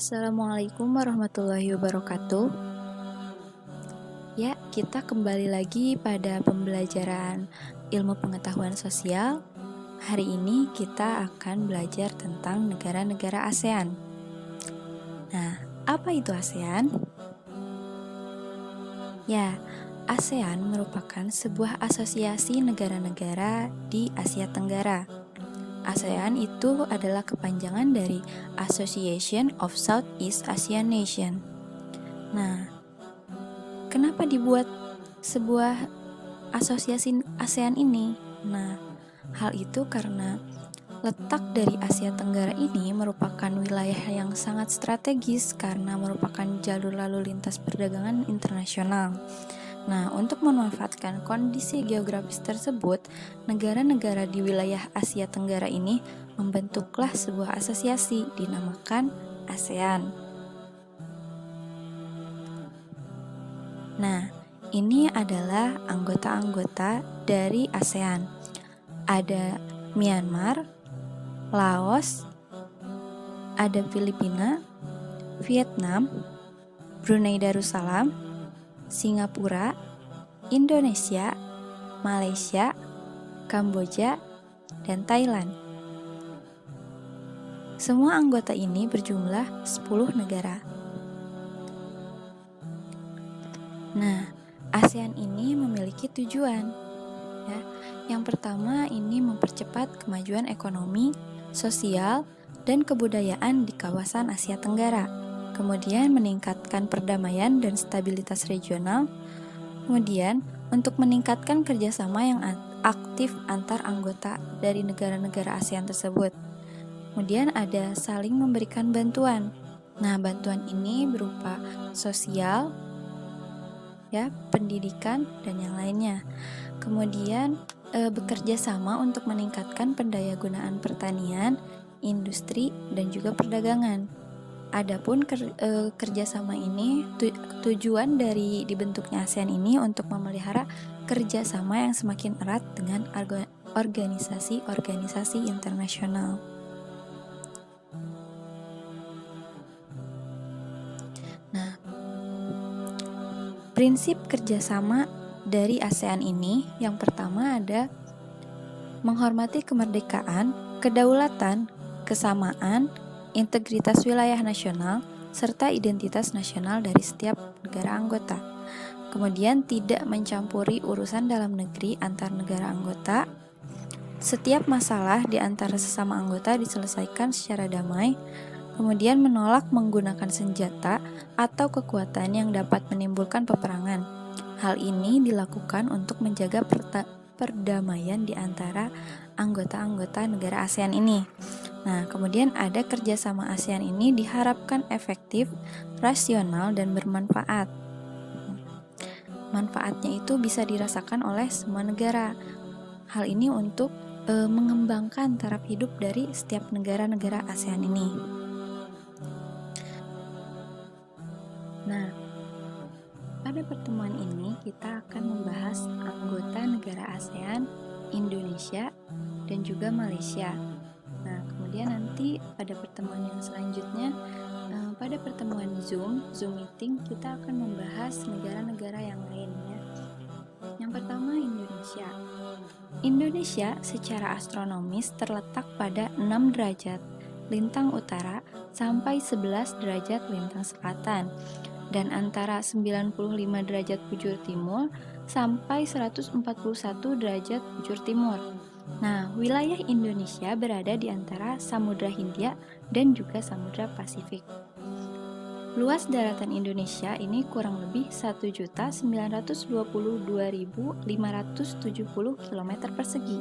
Assalamualaikum warahmatullahi wabarakatuh. Ya, kita kembali lagi pada pembelajaran ilmu pengetahuan sosial. Hari ini kita akan belajar tentang negara-negara ASEAN. Nah, apa itu ASEAN? Ya, ASEAN merupakan sebuah asosiasi negara-negara di Asia Tenggara. ASEAN itu adalah kepanjangan dari Association of Southeast Asian Nation. Nah, kenapa dibuat sebuah asosiasi ASEAN ini? Nah, hal itu karena letak dari Asia Tenggara ini merupakan wilayah yang sangat strategis karena merupakan jalur lalu lintas perdagangan internasional. Nah, untuk memanfaatkan kondisi geografis tersebut, negara-negara di wilayah Asia Tenggara ini membentuklah sebuah asosiasi dinamakan ASEAN. Nah, ini adalah anggota-anggota dari ASEAN. Ada Myanmar, Laos, ada Filipina, Vietnam, Brunei Darussalam, Singapura, Indonesia, Malaysia, Kamboja, dan Thailand. Semua anggota ini berjumlah 10 negara. Nah, ASEAN ini memiliki tujuan. Ya. Yang pertama ini mempercepat kemajuan ekonomi, sosial, dan kebudayaan di kawasan Asia Tenggara. Kemudian meningkatkan perdamaian dan stabilitas regional. Kemudian untuk meningkatkan kerjasama yang aktif antar anggota dari negara-negara ASEAN tersebut. Kemudian ada saling memberikan bantuan. Nah, bantuan ini berupa sosial, ya, pendidikan, dan yang lainnya. Kemudian bekerja sama untuk meningkatkan pendayagunaan pertanian, industri, dan juga perdagangan. Adapun kerjasama ini, tujuan dari dibentuknya ASEAN ini untuk memelihara kerjasama yang semakin erat dengan organisasi-organisasi internasional. Nah, prinsip kerjasama dari ASEAN ini yang pertama ada menghormati kemerdekaan, kedaulatan, kesamaan, integritas wilayah nasional, serta identitas nasional dari setiap negara anggota. Kemudian tidak mencampuri urusan dalam negeri antar negara anggota. Setiap masalah di antara sesama anggota diselesaikan secara damai. Kemudian menolak menggunakan senjata atau kekuatan yang dapat menimbulkan peperangan. Hal ini dilakukan untuk menjaga perdamaian di antara anggota-anggota negara ASEAN ini. Nah, kemudian ada kerjasama ASEAN ini diharapkan efektif, rasional, dan bermanfaat. Manfaatnya itu bisa dirasakan oleh semua negara. Hal ini untuk mengembangkan taraf hidup dari setiap negara-negara ASEAN ini. Nah, pada pertemuan ini kita akan membahas anggota negara ASEAN, Indonesia, dan juga Malaysia. Nah, kemudian nanti pada pertemuan yang selanjutnya, pada pertemuan Zoom meeting, kita akan membahas negara-negara yang lainnya. Yang pertama, Indonesia. Indonesia secara astronomis terletak pada 6 derajat lintang utara sampai 11 derajat lintang selatan, dan antara 95 derajat bujur timur sampai 141 derajat bujur timur. Nah, wilayah Indonesia berada di antara Samudra Hindia dan juga Samudra Pasifik. Luas daratan Indonesia ini kurang lebih 1.922.570 km persegi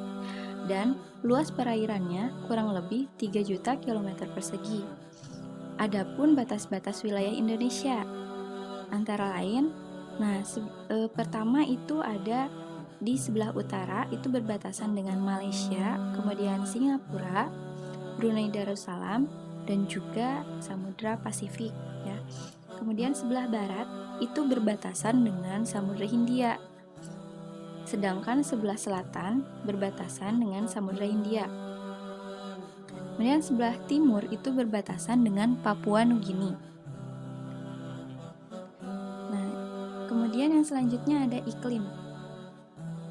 dan luas perairannya kurang lebih 3 juta km persegi. Adapun batas-batas wilayah Indonesia antara lain, pertama itu ada di sebelah utara itu berbatasan dengan Malaysia, kemudian Singapura, Brunei Darussalam, dan juga Samudra Pasifik, ya. Kemudian sebelah barat itu berbatasan dengan Samudra Hindia. Sedangkan sebelah selatan berbatasan dengan Samudra Hindia. Kemudian sebelah timur itu berbatasan dengan Papua Nugini. Nah, kemudian yang selanjutnya ada iklim.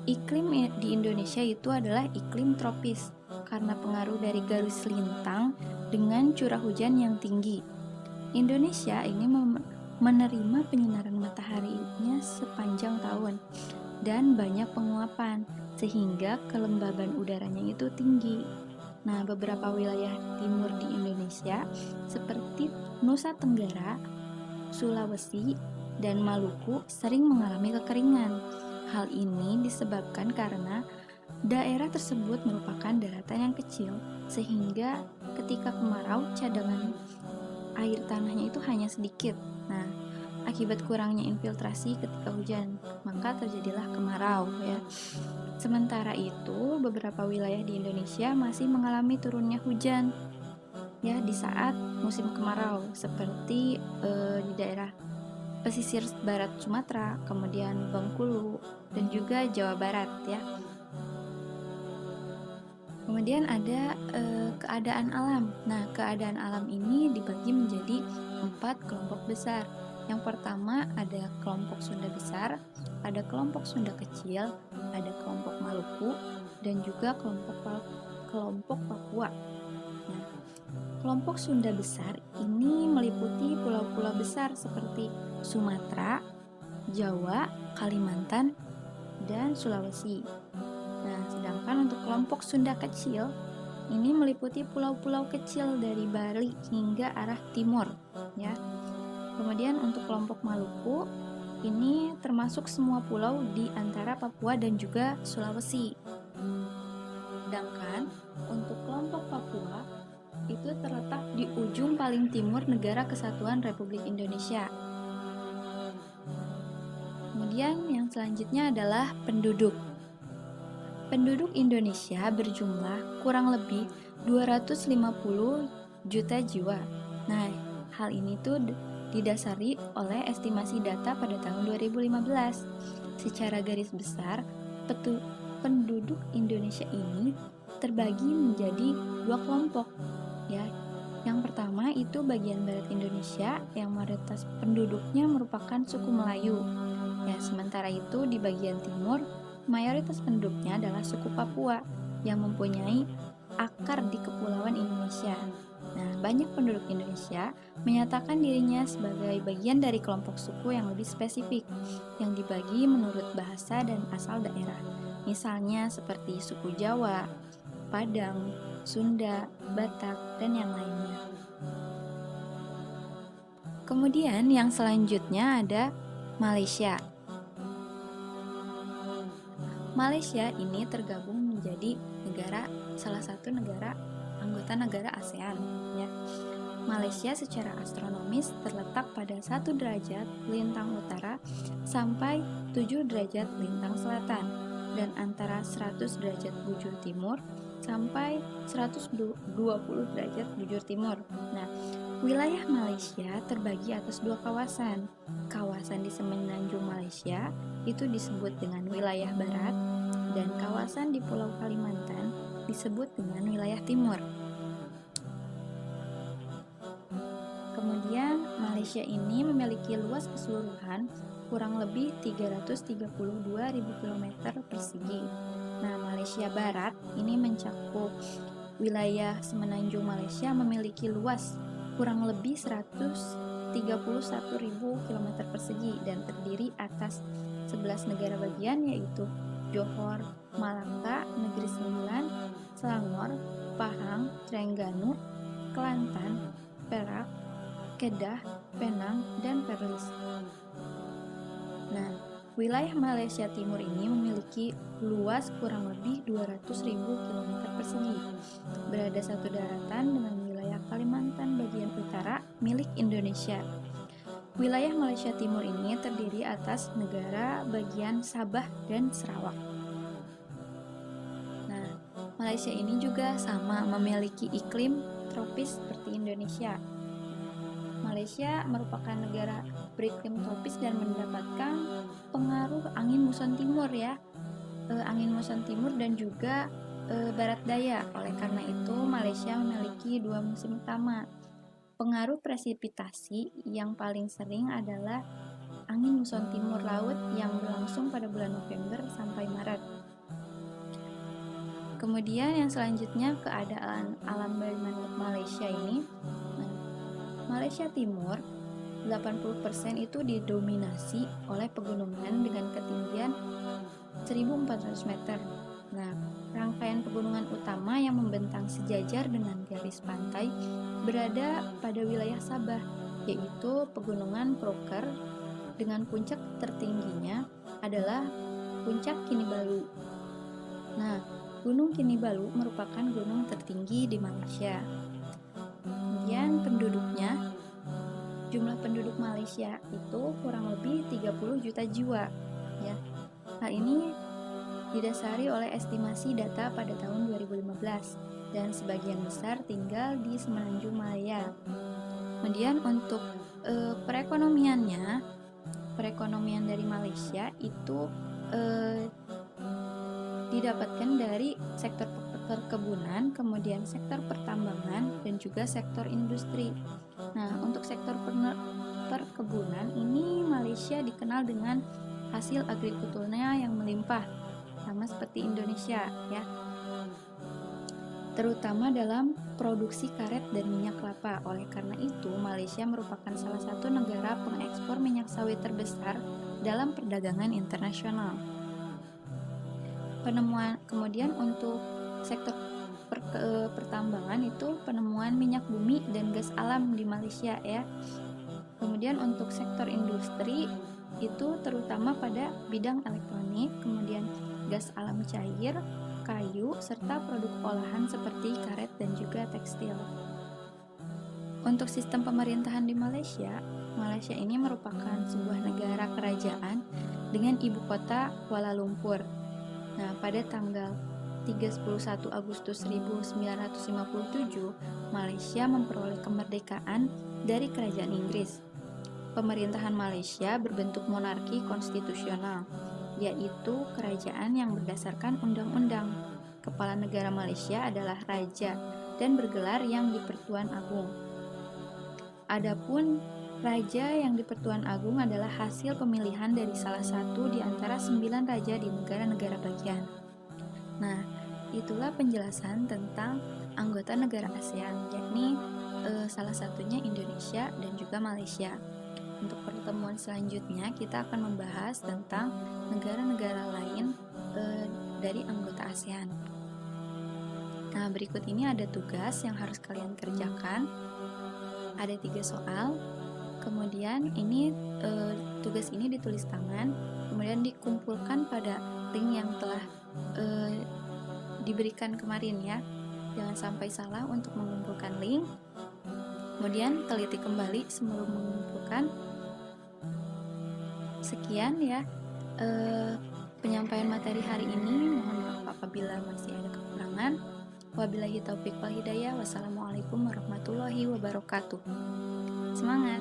Iklim di Indonesia itu adalah iklim tropis karena pengaruh dari garis lintang dengan curah hujan yang tinggi. Indonesia ini menerima penyinaran mataharinya sepanjang tahun dan banyak penguapan sehingga kelembaban udaranya itu tinggi. Nah, beberapa wilayah timur di Indonesia seperti Nusa Tenggara, Sulawesi, dan Maluku sering mengalami kekeringan. Hal ini disebabkan karena daerah tersebut merupakan daratan yang kecil, sehingga ketika kemarau cadangan air tanahnya itu hanya sedikit. Nah, akibat kurangnya infiltrasi ketika hujan, maka terjadilah kemarau ya. Sementara itu, beberapa wilayah di Indonesia masih mengalami turunnya hujan ya di saat musim kemarau, seperti di daerah pesisir barat Sumatera, kemudian Bengkulu, dan juga Jawa Barat ya. Kemudian ada keadaan alam. Nah, keadaan alam ini dibagi menjadi 4 kelompok besar. Yang pertama ada kelompok Sunda besar, ada kelompok Sunda kecil, ada kelompok Maluku, dan juga kelompok Papua. Nah, kelompok Sunda besar ini meliputi pulau-pulau besar seperti Sumatera, Jawa, Kalimantan, dan Sulawesi. Nah, sedangkan untuk kelompok Sunda kecil ini meliputi pulau-pulau kecil dari Bali hingga arah timur, ya. Kemudian untuk kelompok Maluku ini termasuk semua pulau di antara Papua dan juga Sulawesi. Sedangkan untuk kelompok Papua itu terletak di ujung paling timur negara Kesatuan Republik Indonesia. Kemudian yang selanjutnya adalah penduduk. Penduduk Indonesia berjumlah kurang lebih 250 juta jiwa. Nah, hal ini tuh didasari oleh estimasi data pada tahun 2015. Secara garis besar, penduduk Indonesia ini terbagi menjadi 2 kelompok, ya. Yang pertama itu bagian barat Indonesia yang mayoritas penduduknya merupakan suku Melayu. Ya, sementara itu di bagian timur mayoritas penduduknya adalah suku Papua yang mempunyai akar di kepulauan Indonesia. Nah, banyak penduduk Indonesia menyatakan dirinya sebagai bagian dari kelompok suku yang lebih spesifik, yang dibagi menurut bahasa dan asal daerah. Misalnya seperti suku Jawa, Padang, Sunda, Batak, dan yang lainnya. Kemudian yang selanjutnya ada Malaysia. Malaysia ini tergabung menjadi salah satu anggota negara ASEAN ya. Malaysia secara astronomis terletak pada 1 derajat lintang utara sampai 7 derajat lintang selatan dan antara 100 derajat bujur timur sampai 120 derajat bujur timur. Nah, wilayah Malaysia terbagi atas 2 kawasan. Kawasan di semenanjung Malaysia itu disebut dengan wilayah barat dan kawasan di Pulau Kalimantan disebut dengan wilayah timur. Kemudian Malaysia ini memiliki luas keseluruhan kurang lebih 332.000 km persegi. Nah, Malaysia Barat ini mencakup wilayah semenanjung Malaysia memiliki luas kurang lebih 131.000 km persegi dan terdiri atas 11 negara bagian yaitu Johor, Malaka, Negeri Sembilan, Selangor, Pahang, Trengganu, Kelantan, Perak, Kedah, Penang, dan Perlis. Nah, wilayah Malaysia Timur ini memiliki luas kurang lebih 200.000 km persegi. Berada satu daratan dengan wilayah Kalimantan bagian utara milik Indonesia. Wilayah Malaysia Timur ini terdiri atas negara bagian Sabah dan Sarawak. Nah, Malaysia ini juga sama memiliki iklim tropis seperti Indonesia. Malaysia merupakan negara beriklim tropis dan mendapatkan pengaruh angin muson timur ya. Angin muson timur dan juga barat daya. Oleh karena itu, Malaysia memiliki dua musim utama. Pengaruh presipitasi yang paling sering adalah angin muson timur laut yang berlangsung pada bulan November sampai Maret. Kemudian yang selanjutnya keadaan alam dari Malaysia ini. Nah, Malaysia Timur 80% itu didominasi oleh pegunungan dengan ketinggian 1.400 meter. Nah, rangkaian pegunungan utama yang membentang sejajar dengan garis pantai berada pada wilayah Sabah, yaitu Pegunungan Croker dengan puncak tertingginya adalah Puncak Kinabalu. Nah, Gunung Kinabalu merupakan gunung tertinggi di Malaysia. Kemudian penduduknya, jumlah penduduk Malaysia itu kurang lebih 30 juta jiwa, ya. Hal ini didasari oleh estimasi data pada tahun 2015 dan sebagian besar tinggal di Semenanjung Malaya. Kemudian untuk perekonomian dari Malaysia itu didapatkan dari sektor perkebunan, kemudian sektor pertambangan, dan juga sektor industri. Nah, untuk sektor perkebunan ini Malaysia dikenal dengan hasil agrikulturnya yang melimpah, sama seperti Indonesia, ya. Terutama dalam produksi karet dan minyak kelapa. Oleh karena itu, Malaysia merupakan salah satu negara pengekspor minyak sawit terbesar dalam perdagangan internasional. Kemudian untuk sektor pertambangan itu penemuan minyak bumi dan gas alam di Malaysia, ya. Kemudian untuk sektor industri itu terutama pada bidang elektronik, kemudian gas alam cair, kayu, serta produk olahan seperti karet dan juga tekstil. Untuk sistem pemerintahan di Malaysia, Malaysia ini merupakan sebuah negara kerajaan dengan ibu kota Kuala Lumpur. Nah, pada tanggal 31 Agustus 1957, Malaysia memperoleh kemerdekaan dari Kerajaan Inggris. Pemerintahan Malaysia berbentuk monarki konstitusional, yaitu kerajaan yang berdasarkan undang-undang. Kepala negara Malaysia adalah raja dan bergelar Yang di-Pertuan Agong. Adapun raja yang di-Pertuan Agong adalah hasil pemilihan dari salah satu di antara 9 raja di negara-negara bagian. Nah, itulah penjelasan tentang anggota negara ASEAN, yakni salah satunya Indonesia dan juga Malaysia. Untuk pertemuan selanjutnya, kita akan membahas tentang negara-negara lain dari anggota ASEAN. Nah, berikut ini ada tugas yang harus kalian kerjakan. Ada 3 soal. Kemudian ini tugas ini ditulis tangan, kemudian dikumpulkan pada link yang telah diberikan kemarin, ya. Jangan sampai salah untuk mengumpulkan link. Kemudian teliti kembali sebelum mengumpulkan. Sekian, ya, penyampaian materi hari ini. Mohon maaf apabila masih ada kekurangan. Wabillahi taufiq wal hidayah. Wassalamualaikum warahmatullahi wabarakatuh. Semangat!